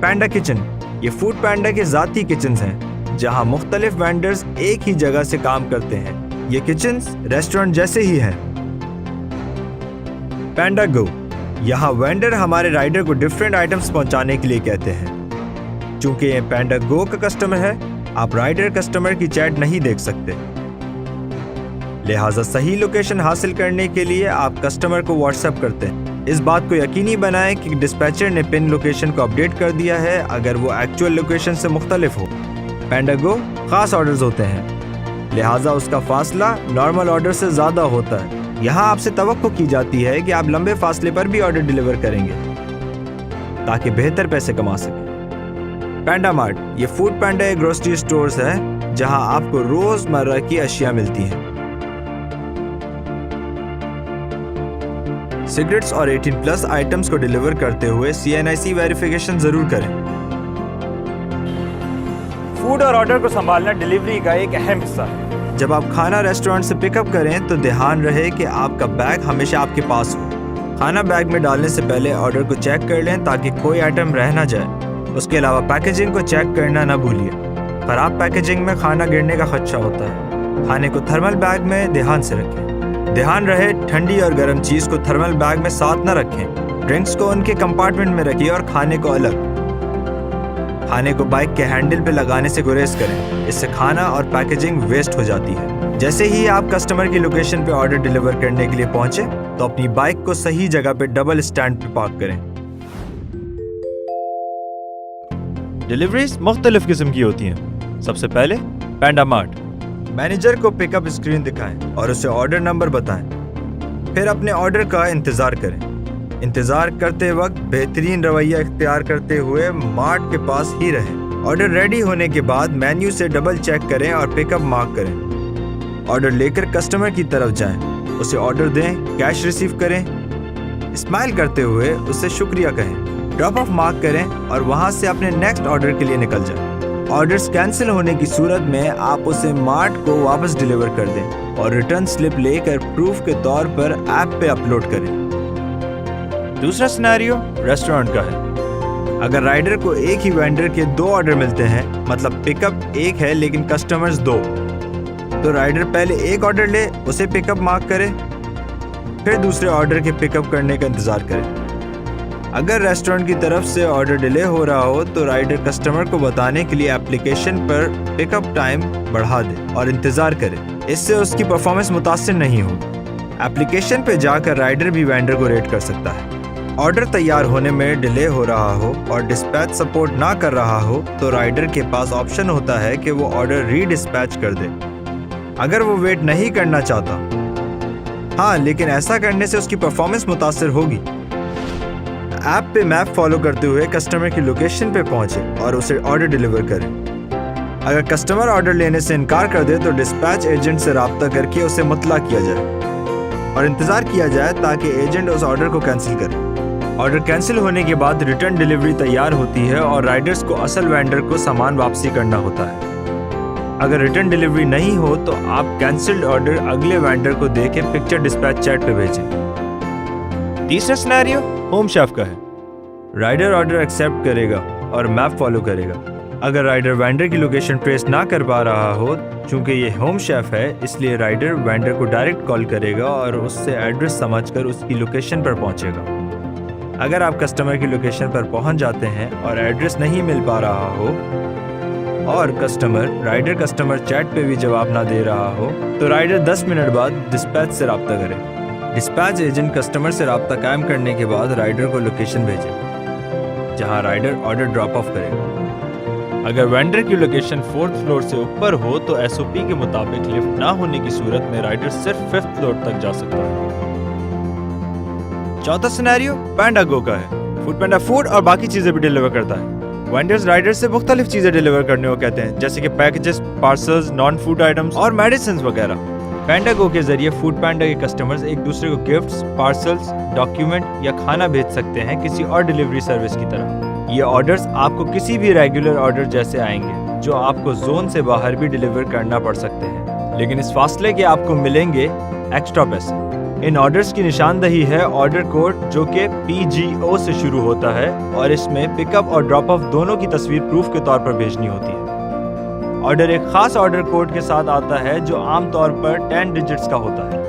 Panda kitchen, یہ food panda کے ذاتی کچنز ہیں جہاں مختلف وینڈرز ایک ہی جگہ سے کام کرتے ہیں۔ یہ کچنز ریسٹورنٹ جیسے ہی ہیں۔ پینڈا گو، یہاں وینڈر ہمارے رائڈر کو ڈیفرنٹ آئٹمز پہنچانے کے لیے کہتے ہیں۔ چونکہ یہ پینڈا گو کا کسٹمر ہے، آپ رائڈر کسٹمر کی چیٹ نہیں دیکھ سکتے، لہٰذا صحیح لوکیشن حاصل کرنے کے لیے آپ کسٹمر کو واٹس ایپ کرتے ہیں۔ اس بات کو یقینی بنائیں کہ ڈسپیچر نے پن لوکیشن کو اپڈیٹ کر دیا ہے اگر وہ ایکچوئل لوکیشن سے مختلف ہو۔ پینڈا گو خاص آرڈرز ہوتے ہیں، لہٰذا اس کا فاصلہ نارمل آرڈر سے زیادہ ہوتا ہے۔ یہاں آپ سے توقع کی جاتی ہے کہ آپ لمبے فاصلے پر بھی آرڈر ڈیلیور کریں گے تاکہ بہتر پیسے کما سکیں۔ پینڈا مارٹ، یہ فوڈ پینڈا گروسری اسٹورز ہے جہاں آپ کو روز مرہ کی اشیاء ملتی ہیں۔ سگریٹس اور 18+ آئٹمز کو ڈیلیور کرتے ہوئے CNIC ویریفیکیشن ضرور کریں۔ فوڈ اور آرڈر کو سنبھالنا ڈیلیوری کا ایک اہم حصہ ہے۔ جب آپ کھانا ریسٹورنٹ سے پک اپ کریں تو دھیان رہے کہ آپ کا بیگ ہمیشہ آپ کے پاس ہو۔ کھانا بیگ میں ڈالنے سے پہلے آرڈر کو چیک کر لیں تاکہ کوئی آئٹم رہ نہ جائے۔ اس کے علاوہ پیکیجنگ کو چیک کرنا نہ بھولیے، خراب پیکیجنگ میں کھانا گرنے کا خدشہ ہوتا ہے۔ کھانے کو تھرمل بیگ میں دھیان سے رکھیں۔ دھیان رہے ٹھنڈی اور گرم چیز کو تھرمل بیگ میں ساتھ نہ رکھیں۔ ڈرنکس کو ان کے کمپارٹمنٹ میں رکھیے اور کھانے کو الگ۔ کھانے کو بائک کے ہینڈل پہ لگانے سے گریز کریں، اس سے کھانا اور پیکیجنگ ویسٹ ہو جاتی ہے۔ جیسے ہی آپ کسٹمر کی لوکیشن پہ آرڈر ڈیلیور کرنے کے لیے پہنچے تو اپنی بائک کو صحیح جگہ پہ ڈبل اسٹینڈ پہ پارک کریں۔ ڈیلیوریز مختلف قسم کی ہوتی ہیں۔ سب سے پہلے پینڈا مارٹ، مینیجر کو پک اپ اسکرین دکھائیں اور اسے آرڈر نمبر بتائیں، پھر اپنے آرڈر کا انتظار کریں۔ انتظار کرتے وقت بہترین رویہ اختیار کرتے ہوئے مارٹ کے پاس ہی رہیں۔ آرڈر ریڈی ہونے کے بعد مینیو سے ڈبل چیک کریں اور پک اپ مارک کریں۔ آرڈر لے کر کسٹمر کی طرف جائیں، اسے آرڈر دیں، کیش ریسیو کریں، اسمائل کرتے ہوئے اسے شکریہ کہیں، ڈراپ آف مارک کریں اور وہاں سے اپنے نیکسٹ آرڈر کے لیے نکل جائیں۔ آرڈرز کینسل ہونے کی صورت میں آپ اسے مارٹ کو واپس ڈیلیور کر دیں اور ریٹرن سلپ لے کر پروف کے طور پر ایپ پہ اپلوڈ کریں۔ دوسرا سینیریو ریسٹورنٹ کا ہے۔ اگر رائڈر کو ایک ہی وینڈر کے 2 آرڈر ملتے ہیں، مطلب پک اپ ایک ہے لیکن کسٹمرز 2، تو رائڈر پہلے ایک آرڈر لے، اسے پک اپ مارک کرے، پھر دوسرے آرڈر کے پک اپ کرنے کا انتظار کرے۔ اگر ریسٹورنٹ کی طرف سے آرڈر ڈیلے ہو رہا ہو تو رائڈر کسٹمر کو بتانے کے لیے اپلیکیشن پر پک اپ ٹائم بڑھا دے اور انتظار کرے، اس سے اس کی پرفارمنس متاثر نہیں ہو۔ اپلیکیشن پہ جا کر رائڈر بھی وینڈر کو ریٹ کر سکتا ہے۔ آرڈر تیار ہونے میں ڈیلے ہو رہا ہو اور ڈسپیچ سپورٹ نہ کر رہا ہو تو رائڈر کے پاس آپشن ہوتا ہے کہ وہ آرڈر ری ڈسپیچ کر دے اگر وہ ویٹ نہیں کرنا چاہتا۔ ہاں، لیکن ایسا کرنے سے اس کی پرفارمنس متاثر ہوگی۔ ایپ پہ میپ فالو کرتے ہوئے کسٹمر کی لوکیشن پہ پہنچے اور اسے آرڈر ڈیلیور کریں۔ اگر کسٹمر آرڈر لینے سے انکار کر دے تو ڈسپیچ ایجنٹ سے رابطہ کر کے اسے مطلع کیا جائے اور انتظار کیا جائے تاکہ ایجنٹ اس آرڈر کو کینسل کرے۔ آرڈر کینسل ہونے کے بعد ریٹرن ڈیلیوری تیار ہوتی ہے اور رائڈرز کو اصل وینڈر کو سامان واپسی کرنا ہوتا ہے۔ اگر ریٹرن ڈیلیوری نہیں ہو تو آپ کینسلڈ آرڈر اگلے وینڈر کو دے کے پکچر ڈسپیچ چیٹ پہ بھیجیں۔ تیسرا سینیریو ہوم شیف کا ہے۔ رائڈر آرڈر ایکسیپٹ کرے گا اور میپ فالو کرے گا۔ اگر رائڈر وینڈر کی لوکیشن ٹریس نہ کر پا رہا ہو، چونکہ یہ ہوم شیف ہے اس لیے رائڈر وینڈر کو ڈائریکٹ کال کرے گا اور اس سے ایڈریس سمجھ کر اس کی لوکیشن پر پہنچے گا۔ اگر آپ کسٹمر کی لوکیشن پر پہنچ جاتے ہیں اور ایڈریس نہیں مل پا رہا ہو اور رائڈر کسٹمر چیٹ پہ بھی جواب نہ دے رہا ہو تو رائڈر 10 منٹ بعد ڈسپیچ سے رابطہ کرے۔ ڈسپیچ ایجنٹ کسٹمر سے رابطہ قائم کرنے کے بعد رائڈر کو لوکیشن بھیجے جہاں رائڈر آرڈر ڈراپ آف کرے گا۔ اگر وینڈر کی لوکیشن 4th فلور سے اوپر ہو تو SOP کے مطابق لفٹ نہ ہونے کی صورت میں رائڈر صرف 5th فلور تک جا سکتا ہے۔ چوتھا سینیریو پینڈا گو کا ہے۔ فوڈ پینڈا فوڈ اور باقی چیزیں بھی ڈیلیور کرتا ہے۔ وینڈرز رائڈر سے مختلف چیزیں ڈیلیور کرنے کو کہتے ہیں، جیسے کہ packages, parcels, non food items اور میڈیسنز وغیرہ۔ پینڈا گو کے ذریعے فوڈ پینڈا کے کسٹمرز ایک دوسرے کو گفٹس، پارسلز، ڈاکیومنٹ یا کھانا بھیج سکتے ہیں کسی اور ڈیلیوری سروس کی طرح۔ یہ آرڈرز آپ کو کسی بھی ریگولر آرڈر جیسے آئیں گے جو آپ کو زون سے باہر بھی ڈیلیور کرنا پڑ سکتے ہیں، لیکن اس فاصلے کے آپ کو ملیں گے ایکسٹرا پیسے۔ ان آرڈرز کی نشاندہی ہے آرڈر کوڈ جو کہ PGO سے شروع ہوتا ہے اور اس میں پک اپ اور ڈراپ آف دونوں کی تصویر پروف کے طور پر بھیجنی ہوتی ہے۔ آرڈر ایک خاص آرڈر کوڈ کے ساتھ آتا ہے جو عام طور پر 10 ڈیجٹس کا ہوتا ہے۔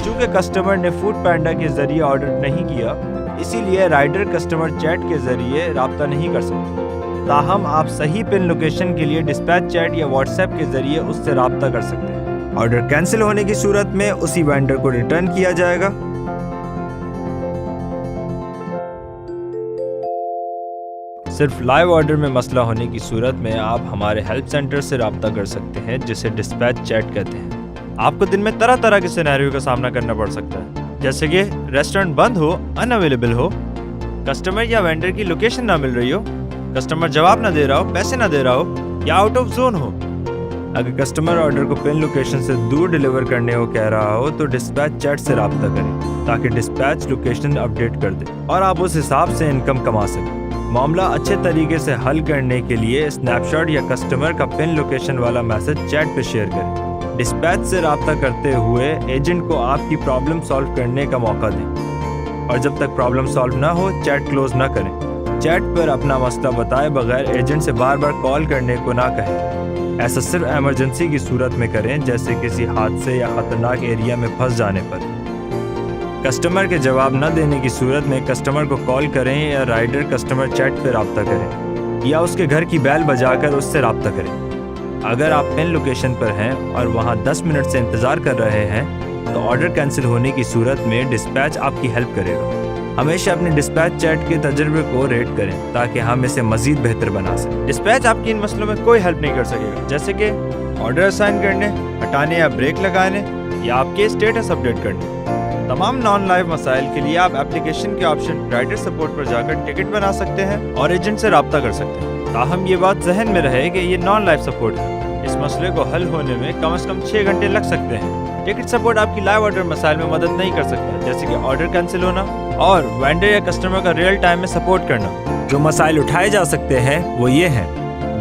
چونکہ کسٹمر نے فوڈ پینڈا کے ذریعے آرڈر نہیں کیا، اسی لیے رائڈر کسٹمر چیٹ کے ذریعے رابطہ نہیں کر سکتے، تاہم آپ صحیح پن لوکیشن کے لیے ڈسپیچ چیٹ یا واٹس ایپ کے ذریعے اس سے رابطہ کر سکتے ہیں۔ آرڈر کینسل ہونے کی صورت میں اسی وینڈر کو ریٹرن کیا جائے گا۔ صرف لائیو آرڈر میں مسئلہ ہونے کی صورت میں آپ ہمارے ہیلپ سینٹر سے رابطہ کر سکتے ہیں جسے ڈسپیچ چیٹ کہتے ہیں۔ آپ کو دن میں طرح طرح کے سینیریو کا سامنا کرنا پڑ سکتا ہے، جیسے کہ restaurant been who, in available who, customer یا وینڈر کی لوکیشن نہ مل رہی ہو، کسٹمر جواب نہ دے رہا ہو، پیسے نہ دے رہا ہو یا آؤٹ آف زون ہو۔ اگر کسٹمر آرڈر کو پن لوکیشن سے دور ڈیلیور کرنے کو کہہ رہا ہو تو ڈسپیچ چیٹ سے رابطہ کریں تاکہ ڈسپیچ لوکیشن اپڈیٹ کر دے اور آپ اس حساب سے انکم کما سکیں۔ معاملہ اچھے طریقے سے حل کرنے کے لیے اسنیپ شاٹ یا کسٹمر کا پن لوکیشن والا میسج چیٹ پہ شیئر کریں۔ ڈسپیچ سے رابطہ کرتے ہوئے ایجنٹ کو آپ کی پرابلم سالو کرنے کا موقع دیں، اور جب تک پرابلم سالو نہ ہو چیٹ کلوز نہ کریں۔ چیٹ پر اپنا مسئلہ بتائے بغیر ایجنٹ سے بار بار کال کرنے کو نہ کہیں۔ ایسا صرف ایمرجنسی کی صورت میں کریں، جیسے کسی حادثے یا خطرناک ایریا میں پھنس جانے پر۔ کسٹمر کے جواب نہ دینے کی صورت میں کسٹمر کو کال کریں یا رائڈر کسٹمر چیٹ پہ رابطہ کریں یا اس کے گھر کی بیل بجا کر اس سے رابطہ کریں۔ اگر آپ پن لوکیشن پر ہیں اور وہاں 10 منٹ سے انتظار کر رہے ہیں تو آرڈر کینسل ہونے کی صورت میں ڈسپیچ آپ کی ہیلپ کرے گا۔ ہمیشہ اپنے ڈسپیچ چیٹ کے تجربے کو ریٹ کریں تاکہ ہم اسے مزید بہتر بنا سکیں۔ ڈسپیچ آپ کی ان مسئلوں میں کوئی ہیلپ نہیں کر سکے گا، جیسے کہ آرڈر اسائن کرنے، ہٹانے یا بریک لگانے یا آپ کے اسٹیٹس اپڈیٹ کرنے۔ تمام نان لائیو مسائل کے لیے آپ ایپلیکیشن کے آپشن رائڈر سپورٹ پر جا کر ٹکٹ بنا سکتے ہیں اور ایجنٹ سے رابطہ کر سکتے ہیں۔ تاہم یہ بات ذہن میں رہے کہ یہ نان لائیو سپورٹ ہے، اس مسئلے کو حل ہونے میں کم از کم 6 گھنٹے لگ سکتے ہیں۔ ٹکٹ سپورٹ آپ کی لائیو آرڈر مسائل میں مدد نہیں کر سکتا، جیسے کہ آرڈر کینسل ہونا اور وینڈر یا کسٹمر کا ریئل ٹائم میں سپورٹ کرنا۔ جو مسائل اٹھائے جا سکتے ہیں وہ یہ ہیں: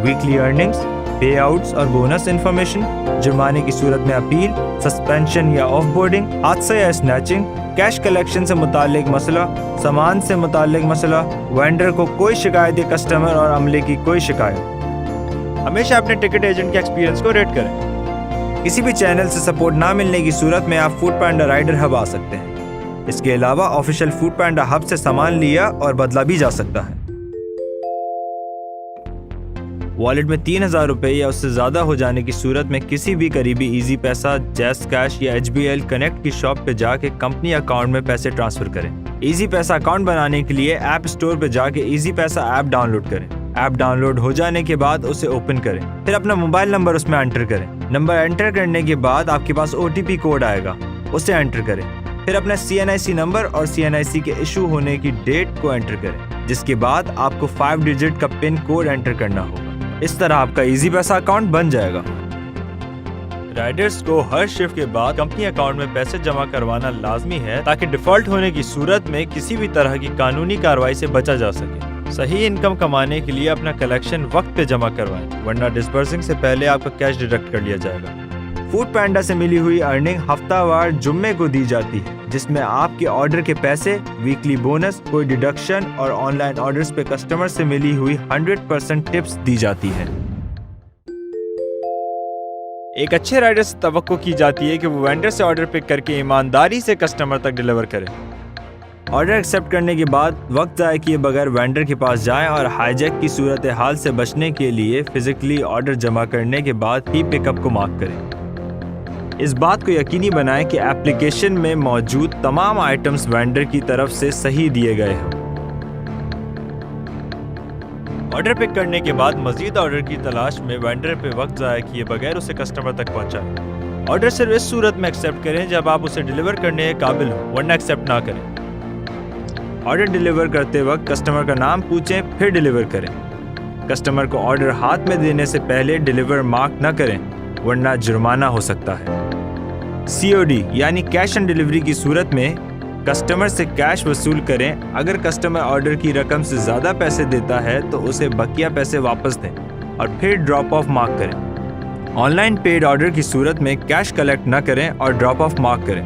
ویکلی ارننگز، پے آؤٹس اور بونس انفارمیشن، جرمانے کی صورت میں اپیل، سسپینشن یا آف بورڈنگ، حادثہ یا اسنیچنگ، کیش کلیکشن سے متعلق مسئلہ، سامان سے متعلق مسئلہ، وینڈر کو کوئی شکایت یا کسٹمر اور عملے کی کوئی شکایت۔ ہمیشہ اپنے ٹکٹ ایجنٹ کے ایکسپیرینس کو ریٹ کریں۔ کسی بھی چینل سے سپورٹ نہ ملنے کی صورت میں آپ فوڈ پینڈا رائڈر ہب آ سکتے ہیں۔ اس کے علاوہ آفیشیل فوڈ پینڈا ہب سے سامان لیا اور بدلا بھی جا سکتا ہے۔ والیٹ میں 3000 روپے یا اس سے زیادہ ہو جانے کی صورت میں کسی بھی قریبی ایزی پیسہ، جیز کیش یا HBL کنیکٹ کی شاپ پہ جا کے کمپنی اکاؤنٹ میں پیسے ٹرانسفر کریں۔ ایزی پیسہ اکاؤنٹ بنانے کے لیے ایپ اسٹور پہ جا کے ایزی پیسہ ایپ ڈاؤن لوڈ کریں۔ ایپ ڈاؤن لوڈ ہو جانے کے بعد اسے اوپن کریں، پھر اپنا موبائل نمبر اس میں انٹر کریں۔ نمبر انٹر کرنے کے بعد آپ کے پاس OTP کوڈ آئے گا، اسے انٹر کریں۔ پھر اپنا CNIC نمبر اور CNIC کے ایشو ہونے کی ڈیٹ کو انٹر کریں، جس کے بعد آپ کو 5 ڈیجٹ کا پن کوڈ انٹر کرنا ہوگا۔ اس طرح آپ کا ایزی پیسہ اکاؤنٹ بن جائے گا۔ رائڈرز کو ہر شفٹ کے بعد کمپنی اکاؤنٹ میں پیسے جمع کروانا لازمی ہے تاکہ ڈیفالٹ ہونے کی صورت میں کسی بھی طرح کی قانونی کارروائی سے بچا جا سکے۔ صحیح انکم کمانے کے لیے اپنا کلیکشن وقت پہ جمع کروائیں، ورنہ ڈسبرسنگ سے پہلے آپ کا کیش ڈیڈکٹ کر لیا جائے گا۔ فوڈ پینڈا سے ملی ہوئی ارننگ ہفتہ وار جمعے کو دی جاتی ہے، جس میں آپ کے آرڈر کے پیسے، ویکلی بونس، کوئی ڈیڈکشن اور آن لائن آرڈرز پہ کسٹمر سے ملی ہوئی 100% ٹپس دی جاتی ہے۔ ایک اچھے رائڈر سے توقع کی جاتی ہے کہ وہ وینڈر سے آرڈر پک کر کے ایمانداری سے کسٹمر تک ڈیلیور کرے۔ آرڈر ایکسیپٹ کرنے کے بعد وقت ضائع کیے بغیر وینڈر کے پاس جائیں اور ہائی جیک کی صورتحال سے بچنے کے لیے فزیکلی آرڈر جمع کرنے کے بعد ہی پک اپ کو مارک کریں۔ اس بات کو یقینی بنائیں کہ ایپلیکیشن میں موجود تمام آئٹمز وینڈر کی طرف سے صحیح دیے گئے ہوں۔ آرڈر پک کرنے کے بعد مزید آرڈر کی تلاش میں وینڈر پہ وقت ضائع کیے بغیر اسے کسٹمر تک پہنچائیں۔ آرڈر صرف اس صورت میں ایکسیپٹ کریں جب آپ اسے ڈیلیور کرنے کے قابل ہوں، ورنہ ایکسیپٹ نہ کریں۔ آرڈر ڈیلیور کرتے وقت کسٹمر کا نام پوچھیں، پھر ڈیلیور کریں۔ کسٹمر کو آرڈر ہاتھ میں دینے سے پہلے ڈیلیور مارک نہ کریں، ورنہ جرمانہ ہو سکتا ہے۔ COD یعنی کیش آن ڈیلیوری کی صورت میں کسٹمر سے کیش وصول کریں۔ اگر کسٹمر آرڈر کی رقم سے زیادہ پیسے دیتا ہے تو اسے بقیہ پیسے واپس دیں اور پھر ڈراپ آف مارک کریں۔ آن لائن پیڈ آرڈر کی صورت میں کیش کلیکٹ نہ کریں اور ڈراپ آف مارک کریں۔